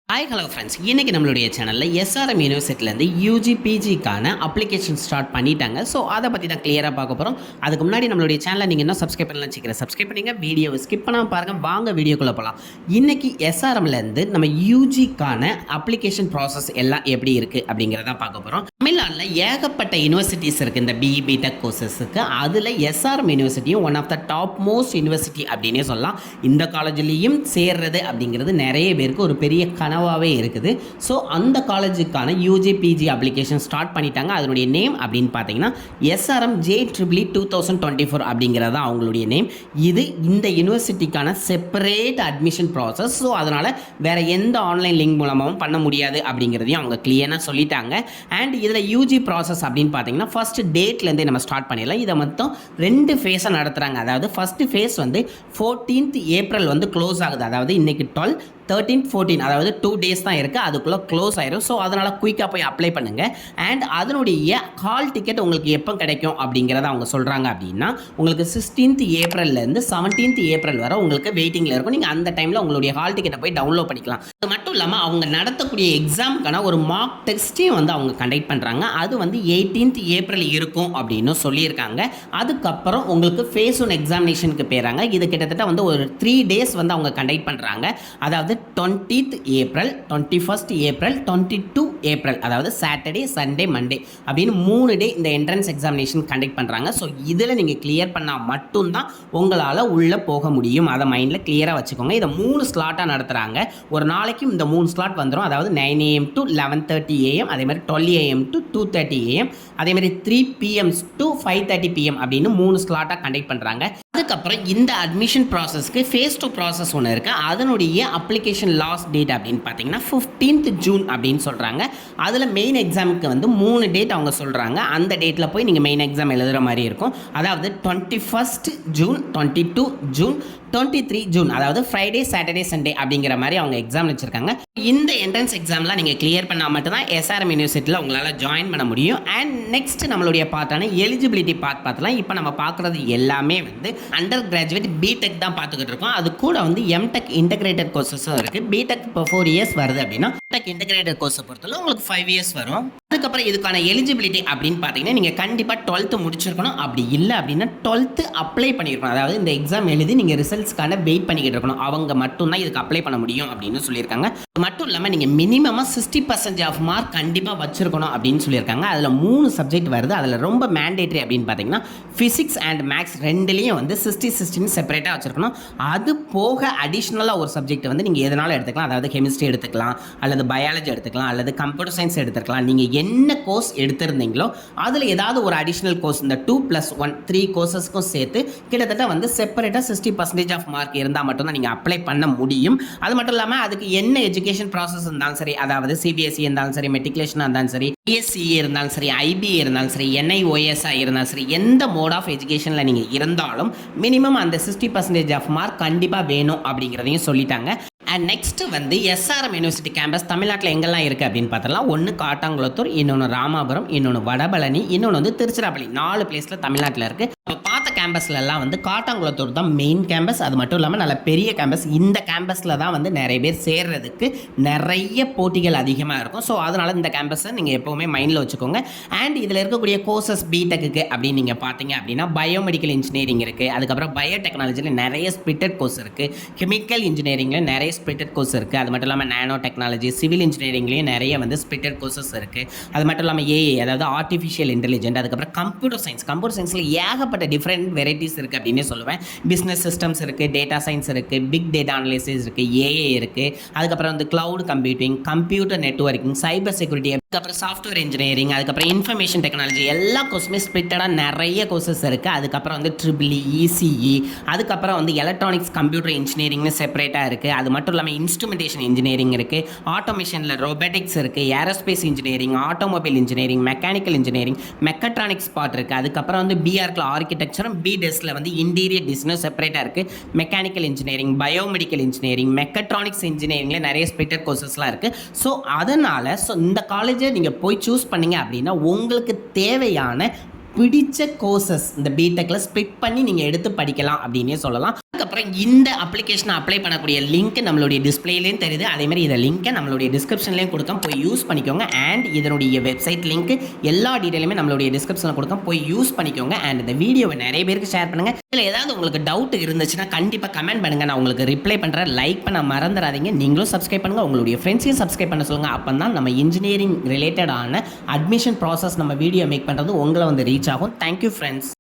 Hello friends, இன்றைக்கி நம்மளுடைய சேனலில் எஸ்ஆர்எம் யூனிவர்சிட்டிலேருந்து யூஜி பிஜிக்கான அப்ளிகேஷன் ஸ்டார்ட் பண்ணிட்டாங்க. ஸோ அதை பற்றி தான் கிளியராக பார்க்க போகிறோம். அதுக்கு முன்னாடி நம்மளுடைய சேனலை நீங்கள் இன்னும் சப்ஸ்கிரைப் பண்ணலாம் வச்சுக்கிறேன். சப்ஸ்கிரைப் பண்ணிங்க, வீடியோவை ஸ்கிப் பண்ணாமல் பாருங்கள். வாங்க வீடியோக்குள்ளே போகலாம். இன்றைக்கி எஸ்ஆர்எம்லேருந்து நம்ம யூஜிக்கான அப்ளிகேஷன் ப்ராசஸ் எல்லாம் எப்படி இருக்குது அப்படிங்கிறத பார்க்க போகிறோம். தமிழ்நாட்டில் ஏகப்பட்ட யூனிவர்சிட்டிஸ் இருக்குது இந்த பிஇ பிடெக் கோர்சஸுக்கு. அதில் எஸ்ஆர்எம் யூனிவர்சிட்டியும் one of the top most university அப்படின்னே சொல்லலாம். இந்த காலேஜ்லேயும் சேர்றது அப்படிங்கிறது நிறைய பேருக்கு ஒரு பெரிய கனவாகவே இருக்குது. ஸோ அந்த காலேஜுக்கான யூஜி பிஜி அப்ளிகேஷன் ஸ்டார்ட் பண்ணிட்டாங்க. அதனுடைய நேம் அப்படின்னு பார்த்தீங்கன்னா எஸ்ஆர்எம் JEEE 2024 அப்படிங்கிறது தான் அவங்களுடைய நேம். இது இந்த யூனிவர்சிட்டிக்கான செப்பரேட் அட்மிஷன் ப்ராசஸ். ஸோ அதனால் வேறு எந்த ஆன்லைன் லிங்க் மூலமாகவும் பண்ண முடியாது அப்படிங்கிறதையும் அவங்க கிளியராக சொல்லிட்டாங்க. அண்ட் இதில் யூஜி ப்ராசஸ் அப்படின்னு பார்த்தீங்கன்னா ஃபஸ்ட் டேட்லேருந்தே நம்ம ஸ்டார்ட் பண்ணிடலாம். இதை மொத்தம் 2 ஃபேஸாக நடத்துகிறாங்க. அதாவது ஃபஸ்ட்டு ஃபேஸ் வந்து 14th ஏப்ரல் வந்து க்ளோஸ் ஆகுது. அதாவது இன்றைக்கி 12, 13, 14 அதாவது 2 டேஸ் தான் இருக்குது, அதுக்குள்ளே க்ளோஸ் ஆயிரும். ஸோ அதனால் குயிக்காக போய் அப்ளை பண்ணுங்கள். அண்ட் அதனுடைய ஹால் டிக்கெட் உங்களுக்கு எப்போ கிடைக்கும் அப்படிங்கிறத அவங்க சொல்கிறாங்க அப்படின்னா உங்களுக்கு 16th ஏப்ரல்லேருந்து 17th ஏப்ரல் வரை உங்களுக்கு வெயிட்டிங்கில் இருக்கும். நீங்கள் அந்த டைமில் உங்களுடைய ஹால் டிக்கெட்டை போய் டவுன்லோட் பண்ணிக்கலாம். அது மட்டும் இல்லாமல் அவங்க நடத்தக்கூடிய எக்ஸாமுக்கான ஒரு மார்க் டெஸ்ட்டையும் வந்து அவங்க கண்டக்ட் பண்ணுறாங்க. அது வந்து 18th ஏப்ரல் இருக்கும் அப்படின்னு சொல்லியிருக்காங்க. அதுக்கப்புறம் உங்களுக்கு ஃபேஸ் 1 எக்ஸாமினேஷனுக்கு போயிறாங்க. இது கிட்டத்தட்ட வந்து ஒரு 3 டேஸ் வந்து அவங்க கண்டக்ட் பண்ணுறாங்க. அதாவது 20th April, 21st April, 22 April, அதாவது சாட்டர்டே, சண்டே, மண்டே அப்படின்னு 3 டே இந்த என்ட்ரன்ஸ் எக்ஸாமினேஷன் கண்டக்ட் பண்ணுறாங்க. ஸோ இதில் நீங்கள் கிளியர் பண்ணால் மட்டும்தான் உங்களால் உள்ளே போக முடியும். அதை மைண்டில் கிளியராக வச்சுக்கோங்க. இதை 3 ஸ்லாட்டாக நடத்துகிறாங்க. ஒரு நாளைக்கும் இந்த 3 ஸ்லாட் வந்துடும். அதாவது 9 AM to 11:30 AM, அதேமாதிரி 12 AM to 2:30 AM, அதேமாதிரி 3 PM to 5:30 PM அப்படின்னு 3 ஸ்லாட்டாக கண்டக்ட் பண்ணுறாங்க. அதுக்கப்புறம் இந்த அட்மிஷன் ப்ராசஸ்க்கு ஃபேஸ் 2 ப்ராசஸ் ஒன்று இருக்குது. அதனுடைய அப்ளிகேஷன் லாஸ்ட் டேட் அப்படின்னு பார்த்தீங்கன்னா 15th ஜூன் அப்படின்னு சொல்கிறாங்க. அதில் மெயின் எக்ஸாமுக்கு வந்து 3 டேட் அவங்க சொல்கிறாங்க. அந்த டேட்டில் போய் நீங்கள் மெயின் எக்ஸாம் எழுதுகிற மாதிரி இருக்கும். அதாவது 21st ஜூன், 22 ஜூன், 23 ஜூன், அதாவது ஃப்ரைடே, சாட்டர்டே, சண்டே அப்படிங்கிற மாதிரி அவங்க எக்ஸாம் வச்சுருக்காங்க. இந்த என்ட்ரன்ஸ் எக்ஸாம்லாம் நீங்கள் கிளியர் பண்ணால் மட்டும்தான் எஸ்ஆர்எம் யூனிவர்சிட்டியில் உங்களால் ஜாயின் பண்ண முடியும். அண்ட் நெக்ஸ்ட் நம்மளுடைய பார்ட்டான எலிஜிபிலிட்டி பார்க்கலாம். இப்போ நம்ம பார்க்குறது எல்லாமே வந்து அண்டர் கிராஜுவேட் பிடெக் தான் பார்த்துக்கிட்டு இருக்கோம். அது கூட வந்து எம்டெக் இன்டகிரேட்டட் கோர்சஸும் இருக்குது. பிடெக் இப்போ 4 இயர்ஸ் வருது அப்படின்னா எம்டெக் இன்டகிரேட்டட் கோர்ஸை பொறுத்தவரை உங்களுக்கு 5 இயர்ஸ் வரும். அதுக்கப்புறம் இதுக்கான எலிஜிபிலிட்டி அப்படின்னு பார்த்தீங்கன்னா நீங்கள் கண்டிப்பாக 12th முடிச்சிருக்கணும். அப்படி இல்லை அப்படின்னா 12th அப்ளை பண்ணியிருக்கணும். அதாவது இந்த எக்ஸாம் எழுதி நீங்கள் ரிசல்ட்ஸ்க்கான வெயிட் பண்ணிக்கிட்டு இருக்கணும். அவங்க மட்டும்தான் இதுக்கு அப்ளை பண்ண முடியும் அப்படின்னு சொல்லியிருக்காங்க. மட்டும் இல்லாமல் நீங்கள் மினிமமாக 60% ஆஃப் மார்க் கண்டிப்பாக வச்சிருக்கணும் அப்படின்னு சொல்லியிருக்காங்க. அதில் 3 சப்ஜெக்ட் வருது. அதில் ரொம்ப மேண்டேட்ரி அப்படின்னு பார்த்தீங்கன்னா ஃபிசிக்ஸ் அண்ட் மேக்ஸ் ரெண்டுலேயும் வந்து 60-60 செப்பரேட்டாக வச்சுருக்கணும். அது போக அடிஷ்னலாக ஒரு சப்ஜெக்ட் வந்து நீங்கள் எதனாலும் எடுத்துக்கலாம். அதாவது கெமிஸ்ட்ரி எடுத்துக்கலாம், அல்லது பயாலஜி எடுத்துக்கலாம், அல்லது கம்ப்யூட்டர் சயின்ஸ் எடுத்துக்கலாம். நீங்கள் என்ன கோர்ஸ் எடுத்திருந்தீங்களோ அதில் ஏதாவது ஒரு அடிஷ்னல் கோர்ஸ் இந்த 2+1 3 கோர்சஸ்க்கும் சேர்த்து கிட்டத்தட்ட வந்து செப்பரேட்டாக 60% ஆஃப் மார்க் இருந்தால் மட்டும்தான் நீங்கள் அப்ளை பண்ண முடியும். அது மட்டும் இல்லாமல் அதுக்கு என்ன எஜுகேஷன் ப்ராசஸ் இருந்தாலும் சரி, அதாவது சிபிஎஸ்சி இருந்தாலும் சரி, மெட்ரிகுலேஷனாக இருந்தாலும் சரி, பிஎஸ்சிஏ இருந்தாலும் சரி, ஐபிஏ இருந்தாலும் சரி, NIOSஆ இருந்தாலும் சரி, எந்த மோட் ஆஃப் எஜுகேஷனில் நீங்கள் இருந்தாலும் மினிமம் அந்த 60% ஆஃப் மார்க் கண்டிப்பாக வேணும் அப்படிங்கிறதையும் சொல்லிட்டாங்க. அண்ட் நெக்ஸ்ட் வந்து எஸ்ஆர்எம் யூனிவர்சிட்டி கேம்பஸ் தமிழ்நாட்டில் எங்கெல்லாம் இருக்குது அப்படின்னு பார்த்தலாம். ஒன்று காட்டாங்குளத்தூர், இன்னொன்று ராமாபுரம், இன்னொன்று வடபழனி, இன்னொன்று வந்து திருச்சிராப்பள்ளி. 4 பிளேஸில் தமிழ்நாட்டில் இருக்குது. பார்த்த கேம்பஸ்லலாம் வந்து காட்டாங்குளத்தூர் தான் மெயின் கேம்பஸ். அது மட்டும் இல்லாமல் நல்ல பெரிய கேம்பஸ். இந்த கேம்பஸில் தான் வந்து நிறைய பேர் சேர்றதுக்கு நிறைய போட்டிகள் அதிகமாக இருக்கும். ஸோ அதனால் இந்த கேம்பஸை நீங்கள் எப்போவுமே மைண்டில் வச்சுக்கோங்க. அண்ட் இதில் இருக்கக்கூடிய கோர்சஸ் பிடெக்கு அப்படின்னு நீங்கள் பார்த்தீங்க அப்படின்னா பயோமெடிக்கல் இன்ஜினியரிங் இருக்குது. அதுக்கப்புறம் பயோடெக்னாலஜியில் நிறைய ஸ்பிளிட்டட் கோர்ஸ் இருக்குது. கெமிக்கல் இன்ஜினியரிங்கில் நிறைய ஸ்பிளிட்டட் கோர்ஸ் இருக்குது. அது மட்டும் இல்லாமல் நானோ டெக்னாலஜி, சிவில் இன்ஜினியரிங்லேயும் நிறைய வந்து ஸ்பிளிட்டட் கோர்சஸ் இருக்குது. அது மட்டும் இல்லாமல் ஏஐ, அதாவது ஆர்டிஃபிஷியல் இன்டெலிஜென்ட், அதுக்கப்புறம் கம்ப்யூட்டர் சயின்ஸில் ஏகப்பட்ட டிஃப்ரெண்ட் வெரைட்டிஸ் இருக்குது அப்படின்னே சொல்லுவேன். பிஸ்னஸ் சிஸ்டம்ஸ் இருக்குது, டேட்டா சயின்ஸ் இருக்குது, பிக் டேட்டா அனலிசிஸ் இருக்குது, ஏஏ இருக்குது. அதுக்கப்புறம் வந்து cloud computing, computer networking, cyber security, அதுக்கப்புறம் சாஃப்ட்வேர் இன்ஜினியரிங், அதுக்கப்புறம் இன்ஃபர்மேஷன் டெக்னாலஜி, எல்லா கோர்ஸுமே ஸ்பிளிட்டடாக நிறைய கோர்சஸ் இருக்குது. அதுக்கப்புறம் வந்து EEE, ECE, அதுக்கப்புறம் வந்து எலக்ட்ரானிக்ஸ் கம்ப்யூட்டர் இன்ஜினியரிங்னு செப்பரேட்டாக இருக்குது. அது மட்டும் இல்லாமல் இன்ஸ்ட்ருமெண்டேஷன் இன்ஜினியரிங் இருக்குது, ஆட்டோமேஷனில் ரோபோட்டிக்ஸ் இருக்குது, aerospace engineering, automobile engineering, mechanical engineering, mechatronics part இருக்குது. அதுக்கப்புறம் வந்து பிஆர்க்கில் ஆர்கிடெக்சரும், பிடெஸ்கில் வந்து இன்டீரியர் டிசைனும் செப்பரேட்டாக இருக்குது. Mechanical engineering, biomedical engineering, mechatronics இன்ஜினியரிங்கில் நிறைய ஸ்பிளிட்டட் கோர்சஸ்லாம் இருக்குது. ஸோ அதனால் இந்த காலேஜை நீங்கள் போய் சூஸ் பண்ணீங்க அப்படின்னா உங்களுக்கு தேவையான பிடிச்ச கோர்சஸ் இந்த பிடெக்கில் ஸ்பிளிட் பண்ணி நீங்கள் எடுத்து படிக்கலாம் அப்படின்னே சொல்லலாம். அதுக்கப்புறம் இந்த அப்ளிகேஷனை அப்ளை பண்ணக்கூடிய லிங்க் நம்மளுடைய டிஸ்பிளேலையும் தெரியுது. அதேமாதிரி இதை லிங்க்கை நம்மளுடைய டிஸ்கிரிப்ஷன்லேயும் கொடுத்தோம், போய் யூஸ் பண்ணிக்கோங்க. அண்ட் இதனுடைய வெப்சைட் லிங்க் எல்லா டீட்டெயிலுமே நம்மளுடைய டிஸ்கிரிப்ஷனில் கொடுத்தோம், போய் யூஸ் பண்ணிக்கோங்க. அண்ட் இந்த வீடியோவை நிறைய பேருக்கு ஷேர் பண்ணுங்கள். இதில் ஏதாவது உங்களுக்கு டவுட் இருந்துச்சுன்னா கண்டிப்பாக கமெண்ட் பண்ணுங்கள், நான் உங்களுக்கு ரிப்ளை பண்ணுறேன். லைக் பண்ண மறந்துடாதீங்க. நீங்களும் சப்ஸ்கிரைப் பண்ணுங்கள், உங்களுடைய ஃப்ரெண்ட்ஸையும் சப்ஸ்கிரைப் பண்ண சொல்லுங்கள். அப்போ தான் நம்ம இன்ஜினியரிங் ரிலேட்டடான அட்மிஷன் ப்ராசஸ் நம்ம வீடியோ மேக் பண்ணுறது உங்களை வந்து ரீச் ஆகும். Thank you friends.